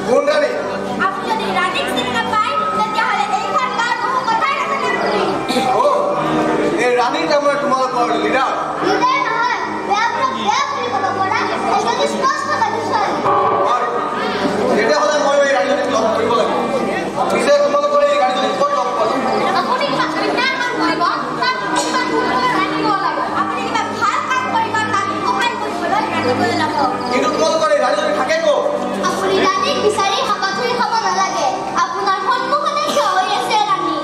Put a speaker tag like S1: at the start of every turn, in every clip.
S1: গুণৰাণী
S2: আপুনি যদি ৰাণীক চিনি নাপায় তেতিয়াহ'লে এইখন গাঁৱৰ বহু কথাই নাজানে আপুনি
S1: এই ৰাণী তাৰমানে তোমালোকৰ লিডাৰ
S2: নহয় বেয়া বুলি ক'ব পৰা এজনী স্পষ্ট বাদী ছোৱালী
S1: তেতিয়াহ'লে মই এই ৰাণীজনীক লগ কৰিব লাগিব পিছে তোমালোকৰ এই ৰাণীজনীক ক'ত লগ পালো
S2: আপুনি কিমান কাম কৰিব তাত ৰাণী হ'ব লাগে আপুনি কিবা ভাল কাম কৰিব তাত সহায় কৰিবলৈ ৰাণীলৈ যাব
S1: কিন্তু তোমালোকৰ এই ৰাণীজনী থাকে ক'ত
S2: আপুনি ৰাণীক বিচাৰি হাবাথুৰি খাব নালাগে আপোনাৰ সন্মুখতে থিয় হৈ আছে ৰাণী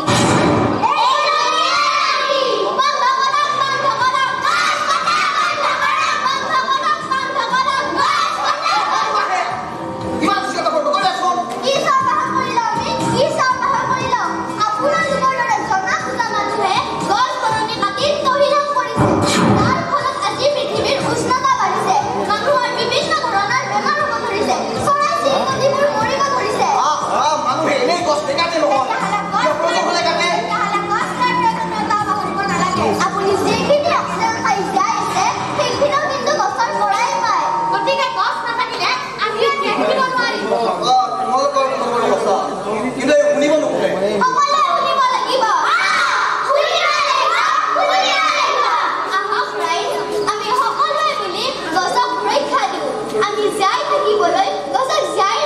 S2: আমি যাই থাকিবলৈ গছক যাই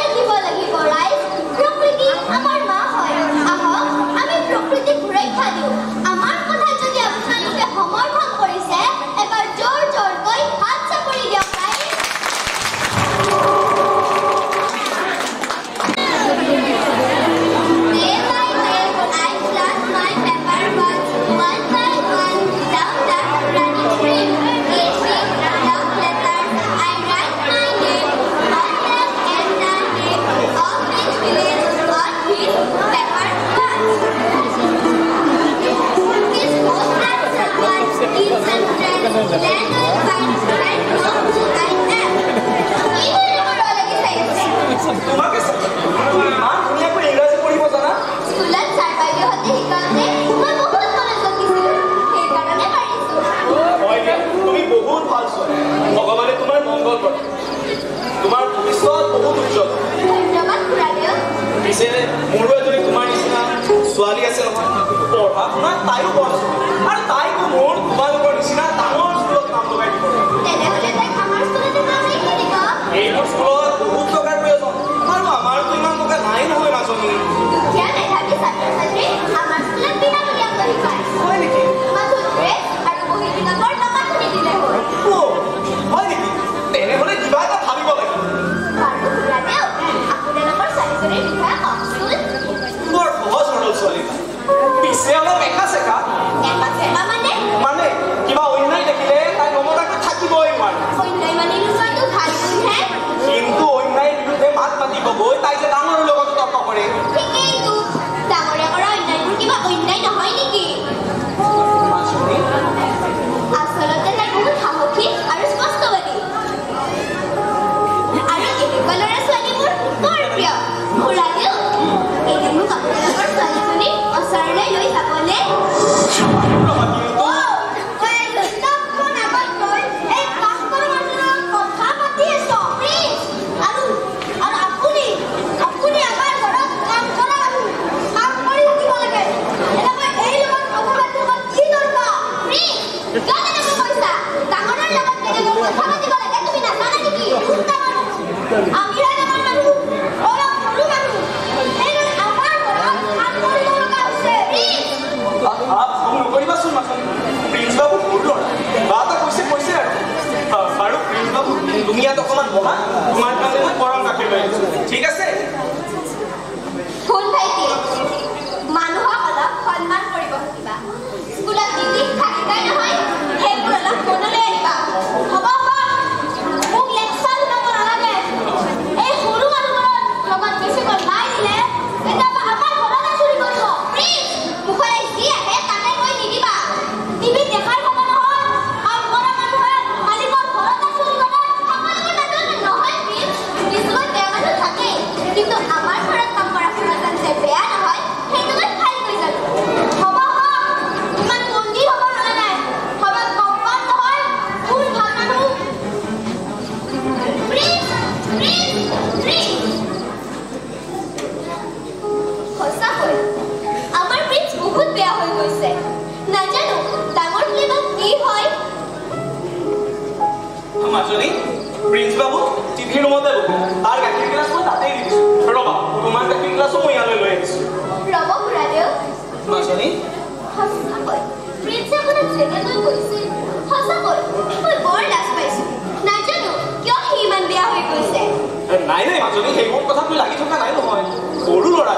S1: নাই নাই মাজনী সেইবোৰ কথাত মই লাগি থকা নাই নহয় সৰু ল'ৰা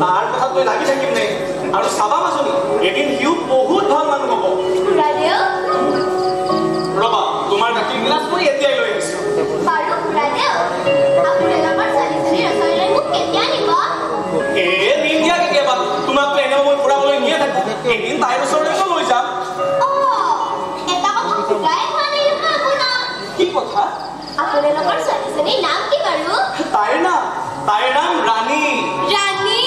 S1: তাৰ কথাত মই লাগি থাকিম নে আৰু চাবা মাজনী এদিন সিও বহুত ভাল মানুহ হ'ব ৰবা তোমাৰ গাখীৰ গিলাচ মই এতিয়াই লৈ আহিছো
S2: বাৰু খুৰাদেউ আপুনি আমাৰ ছোৱালীজনীৰ ওচৰলৈ মোক কেতিয়া নিব
S1: দিন দিয়া কেতিয়াবা তোমাকতো এনেও মই ফুৰাবলৈ নিয়ে থাকো এদিন তাইৰ ওচৰলৈকে লৈ যাম
S2: এটা কথা খুৰাই হোৱা নাই নহয় আপোনাৰ
S1: কি কথা
S2: আপোনালোকৰ ছোৱালীজনীৰ নাম কি বাৰু
S1: তাইৰ নাম ৰাণী
S2: ৰাণী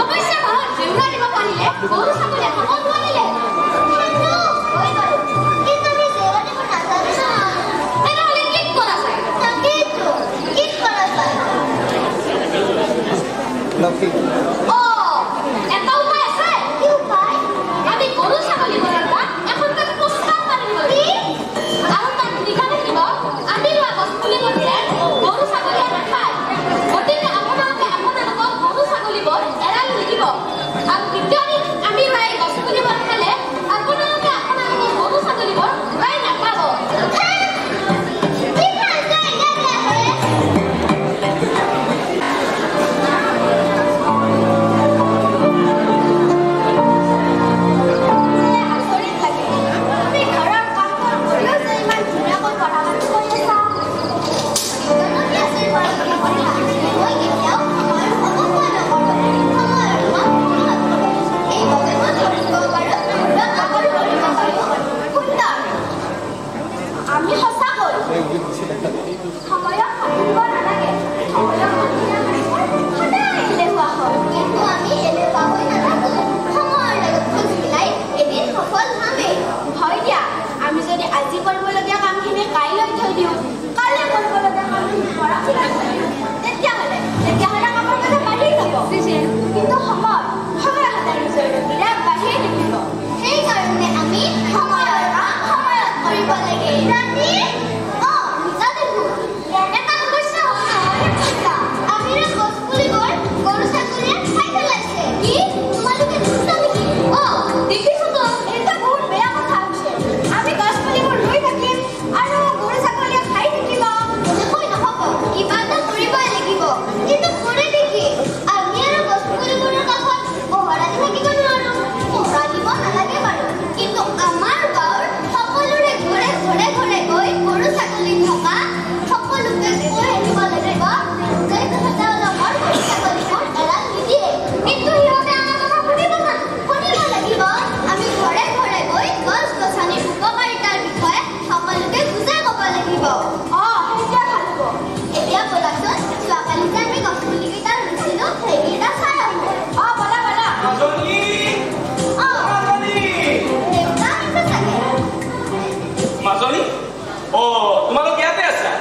S2: অৱশ্যে ঘৰত জেউৰা দিব পাৰিলে গৰু ছাগলীয়ে খাব নোৱাৰিলে তেনেহ'লে কি কৰা যায় এটা উপায় আছে কি উপায় আমি গৰু ছাগলী ঘৰৰ পৰা এখনকৈ পোষ্টাৰ মাৰি দিব আৰু তাত লিখা থাকিব আমি লোৱা গছপুলিবোৰ যেন গৰু ছাগলীয়ে নাখায় গতিকে আপোনালোকে আপোনালোকৰ গৰু ছাগলীবোৰ এৰাল নিদিব আৰু দ্বিতীয়দিন আমি লোৱা এই গছপুলিবোৰ খালে আপোনালোকে আপোনালোকৰ গৰু ছাগলীবোৰ ঘূৰাই নাপাব আমি সঁচা কৰো সময়ত ভাবিব নালাগে সময়ত সদায় এলেহুৱা হয় কিন্তু আমি এলেহুৱা হৈ নাথাকো সময়ৰ লগত খোজ মিলাই এদিন সফল হ'মেই হয় দিয়া আমি যদি আজি কৰিবলগীয়া কামখিনি কাইলৈ থৈ দিওঁ কাইলৈ কৰিবলগীয়া কামখিনি পৰহিলৈ থৈ দিওঁ তেতিয়াহ'লে কামৰ কথা বাঢ়ি যাব কিন্তু সময় সদায় নিজৰ গতিৰে বাঢ়িয়ে থাকিব সেইকাৰণে আমি সময়ৰ কাম সময়ত কৰিব লাগে
S1: তোমালোক ইয়াতে আছা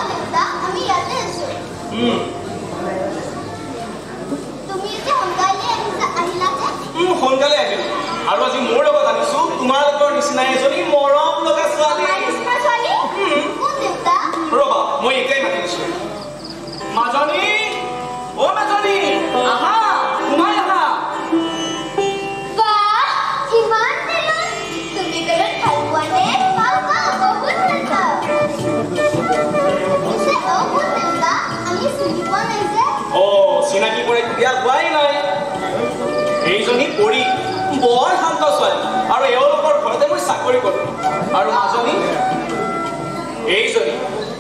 S2: দেউতা আমি ইয়াতে আছো তুমি যে
S1: সোনকালে আহিলো আৰু আজি মোৰ লগত আনিছো তোমালোকৰ নিচিনা এজনী মৰম লগা ছোৱালী ৰবা মই এতিয়াই মাতি দিছো মাজনী অ মাজনী আহা সোমাই আহা চিনাকি কৰি দিয়া হোৱাই নাই এইজনী পৰি বৰ শান্ত ছোৱালী আৰু এওঁলোকৰ ঘৰতে মই চাকৰি কৰো আৰু মাজনী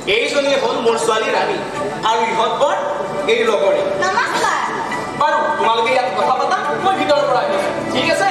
S1: এইজনীয়ে হ'ল মোৰ ছোৱালী ৰাণী আৰু ইহঁতবোৰ এই লগৰে বাৰু তোমালোকে ইয়াত কথা পাতা মই ভিতৰৰ পৰা আহিছো ঠিক আছে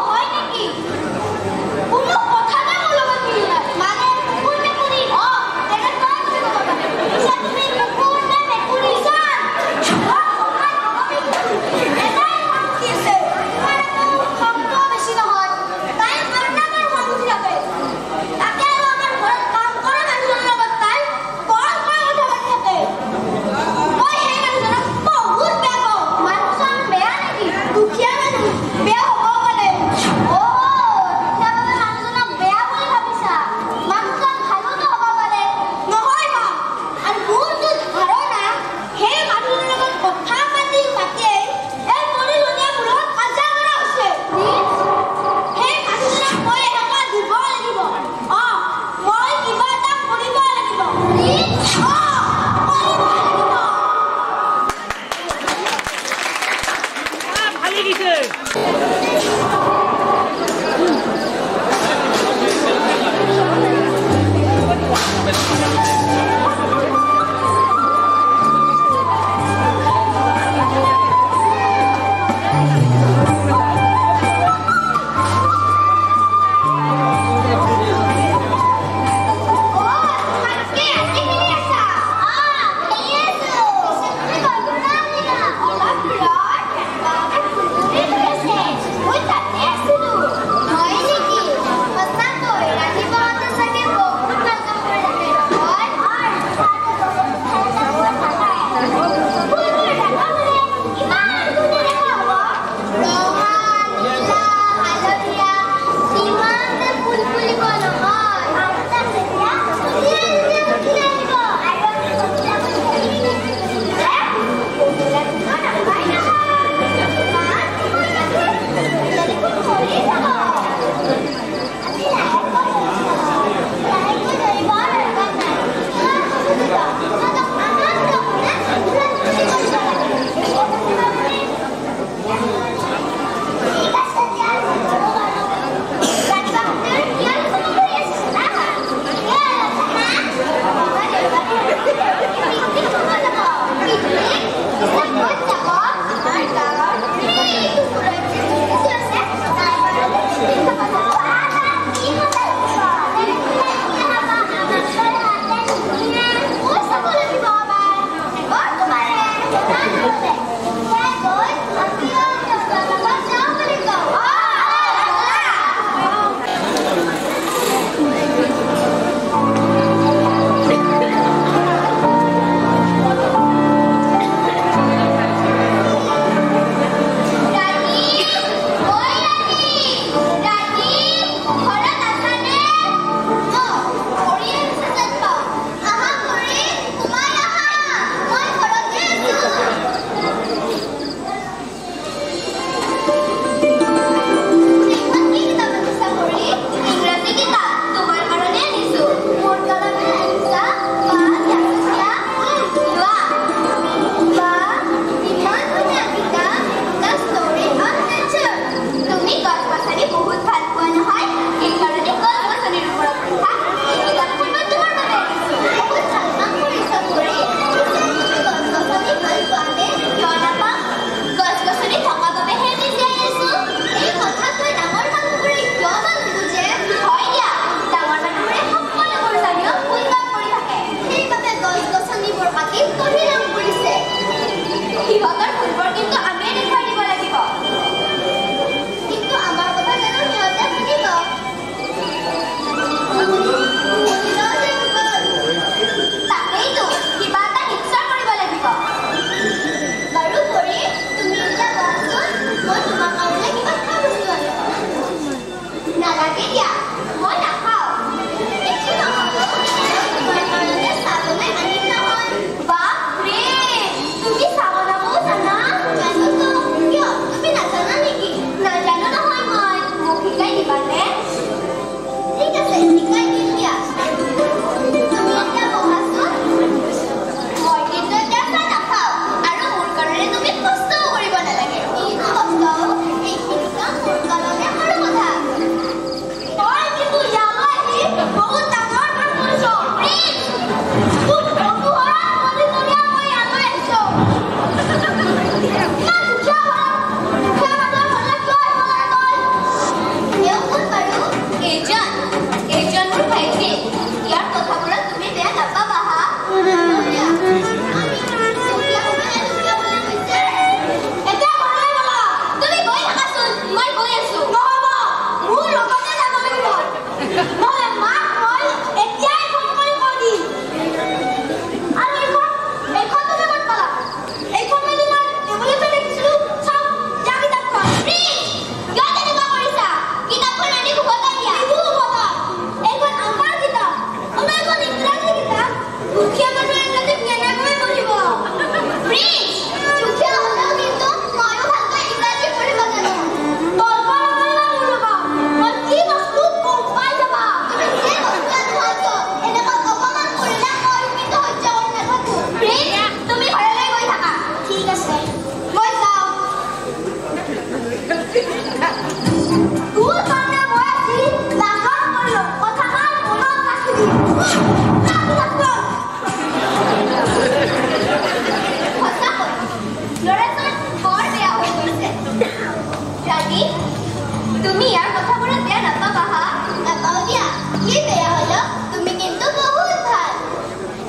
S2: হয় তুমি ইয়াৰ কথাবোৰত বেয়া নাপাবা হা? নাপাওঁ দিয়া। কি বেয়া হ'লেও তুমি কিন্তু বহুত ভাল।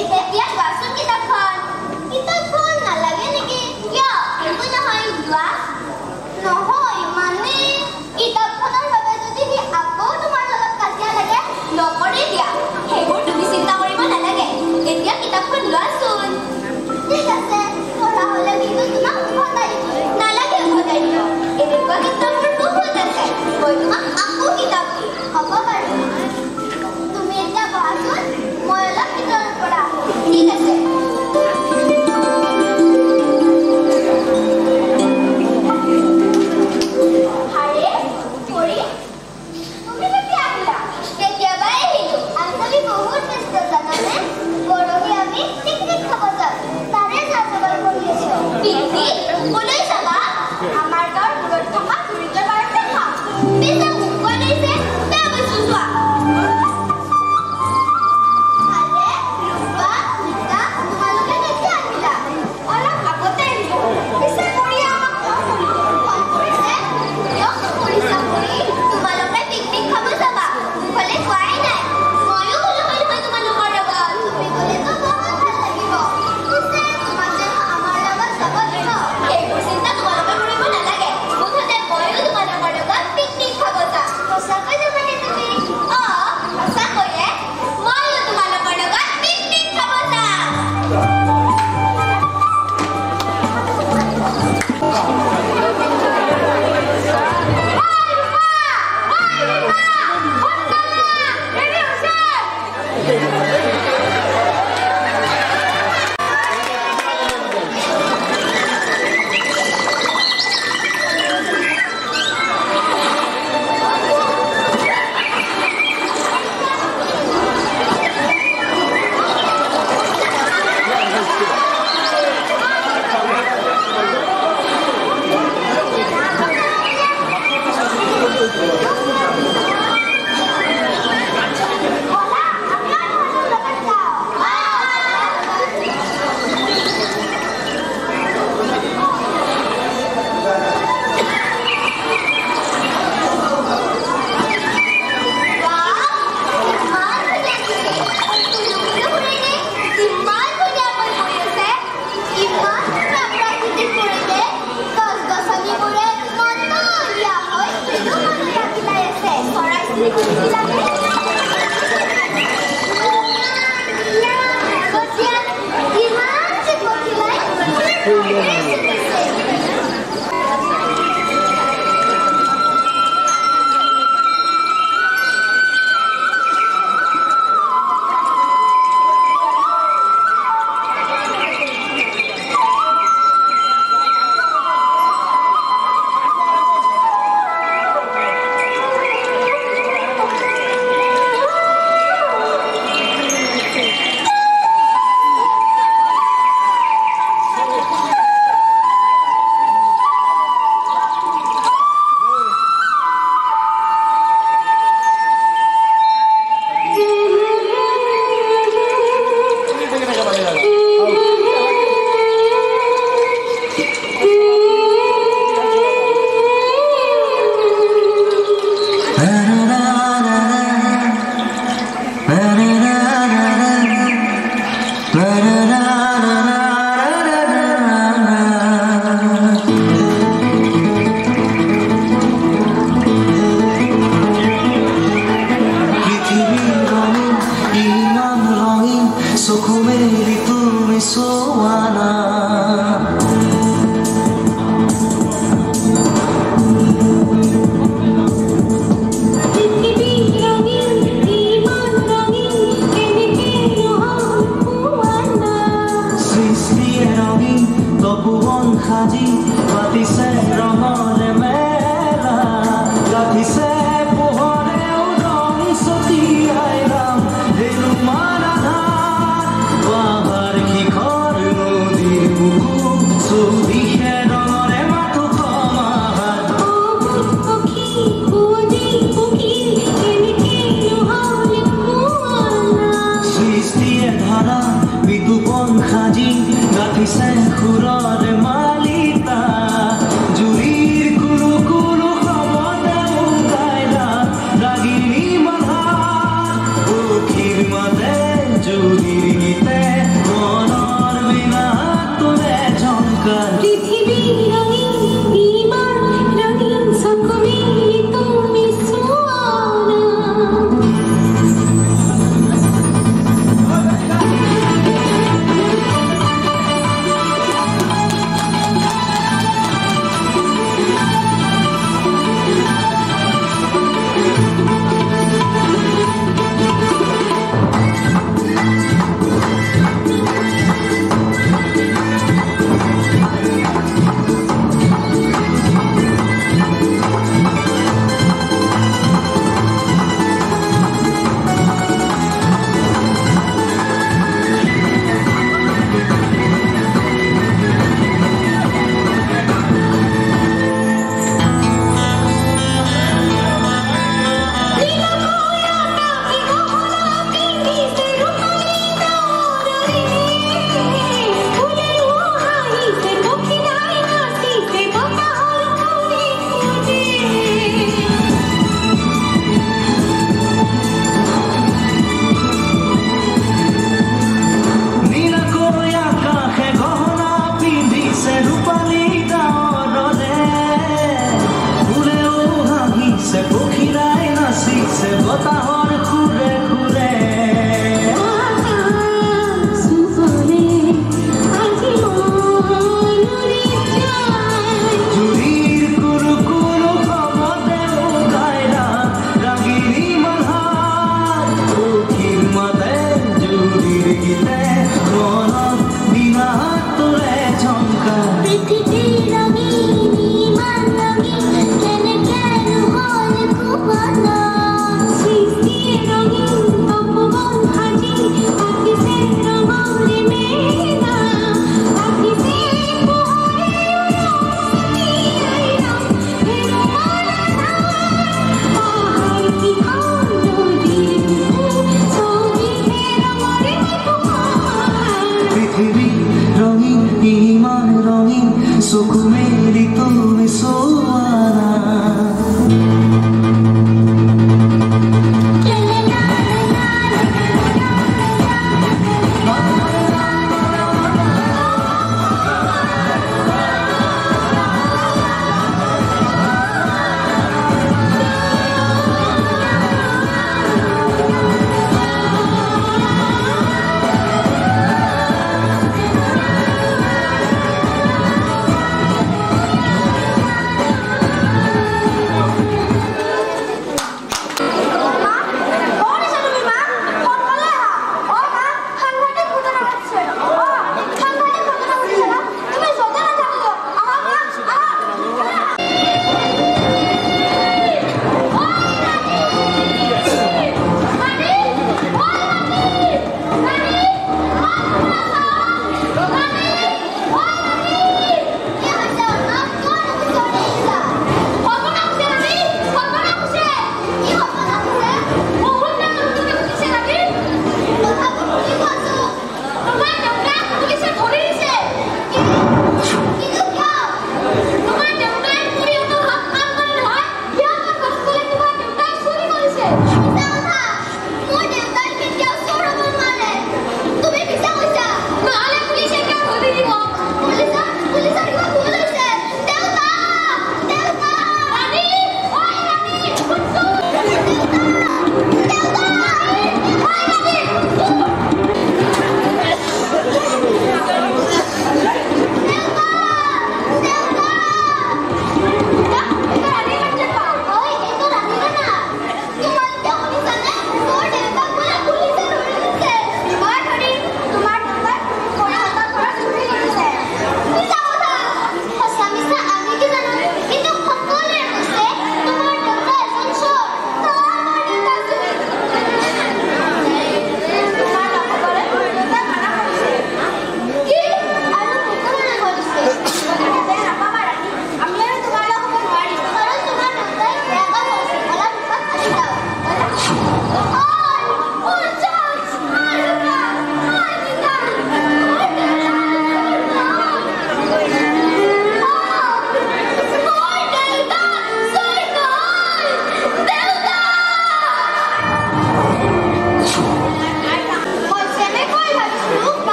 S2: এতিয়া কোৱাচোন কিতাপখন নালাগে নেকি? কিয়? একো নহয় লোৱা। নহয় মানে কিতাপখনৰ বাবে যদি সি আকৌ তোমাৰ লগত কাজিয়া লাগে নকৰে দিয়া। সেইবোৰ তুমি চিন্তা কৰিব নালাগে। এতিয়া কিতাপখন লোৱাচোন। ঠিক আছে পঢ়া হ'লে কিন্তু তোমাক উভতাই দিব। নালাগে উভতাই দিব। এনেকুৱা কিতাপবোৰ বহুত আছে। মই তোমাক আকৌ কিতাপ দিম। হ'ব বাৰু। তুমি এতিয়া পঢ়াচোন। মই অলপ ভিতৰৰ পৰা আহোঁ। ঠিক আছে।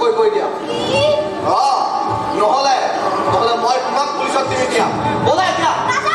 S3: চাকৰি কৰি দিয়া নহ'লে মই তোমাক পুলিচত দি দিয়া ব'লা এতিয়া
S2: মা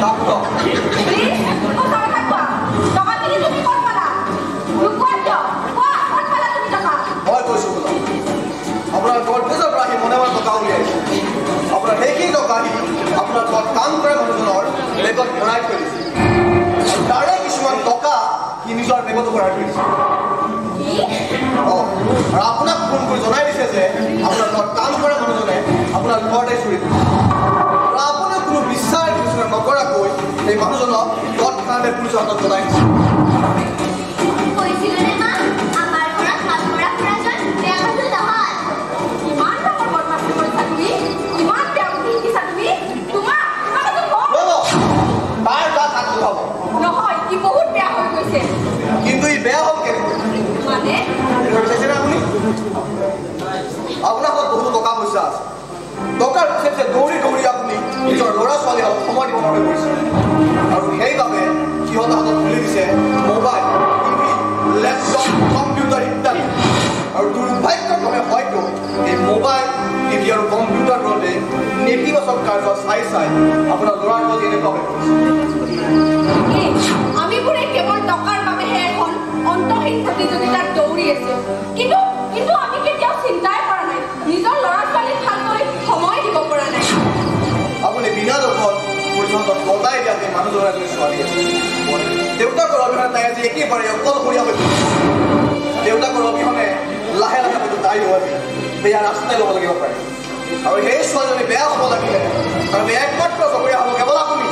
S3: ডাক্তৰ মই কৈছোঁ বোলা আপোনাৰ গৰ্ভেজৰ পৰা আহি মনে মনে টকা উলিয়াইছে আপোনাৰ সেইখিনি টকা আহি আপোনাৰ ঘৰত কাম কৰা মানুহজনৰ বেগত ভৰাই থৈ দিছে আৰু তাৰে কিছুমান টকা সি নিজৰ বেগতো ভৰাই থৈ দিছে অঁ আৰু আপোনাক ফোন কৰি জনাই দিছে যে আপোনাৰ ঘৰত কাম কৰা মানুহজনে আপোনাৰ ঘৰতে চুৰি কৰিছে আৰু আপুনি কোনো বিচাৰ বিবেচনা নকৰাকৈ সেই মানুহজনক তৎক্ষণাতে পুলিচৰ হাতত জনাই দিছে কিন্তু ই বেয়া হ'ল কেনেকৈ আপুনি আপোনাৰ হাতত বহুতো টকা পইচা আছে টকাৰ পিছে দৌৰি দৌৰি আপুনি নিজৰ ল'ৰা ছোৱালী হাতত সময় দিব নোৱাৰি কৰিছে আৰু সেইবাবে সিহঁতৰ হাতত খুলি দিছে মোবাইল টিভি লেপটপ কম্পিউটাৰ ইত্যাদি আৰু দুৰ্ভাগ্যক্ৰমে হয়তো এই মোবাইল টিভি আৰু কম্পিউটাৰবোৰতে নেতিবাচক কাৰ্য চাই চাই আপোনাৰ ল'ৰা ছোৱালী এনেকুৱা হৈ পৰিছে
S4: আমিবোৰে কেৱল টকাৰ বাবেহে এখন অন্তহীন প্ৰতিযোগিতাত দৌৰি আছো কিন্তু আমি কেতিয়াও চিন্তাই কৰা নাই নিজৰ ল'ৰা ছোৱালীক ভালকৈ সময় দিব পৰা নাই
S3: আপুনি বিনা দোষত পৰ্যন্ত গতাই দিয়া যে মানুহজনৰ এজনী ছোৱালী আছে দেউতাকৰ অবিহনে তাই আজি একেবাৰে অকলশৰীয়া হৈ পৰিছে দেউতাকৰ অবিহনে লাহে লাহে হয়তো তাই আজি বেয়া ৰাস্তাই ল'ব লাগিব পাৰে আৰু সেই ছোৱালীজনী বেয়া হ'ব লাগিলে কাৰণ একমাত্ৰ চবৰীয়া হ'ব কেৱল আপুনি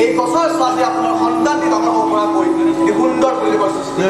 S3: এই গছৰ চাহে আপোনাৰ সন্তানটি ডাঙৰ হ'ব পৰাকৈ সুন্দৰ পৰিৱেশৰ সৃষ্টি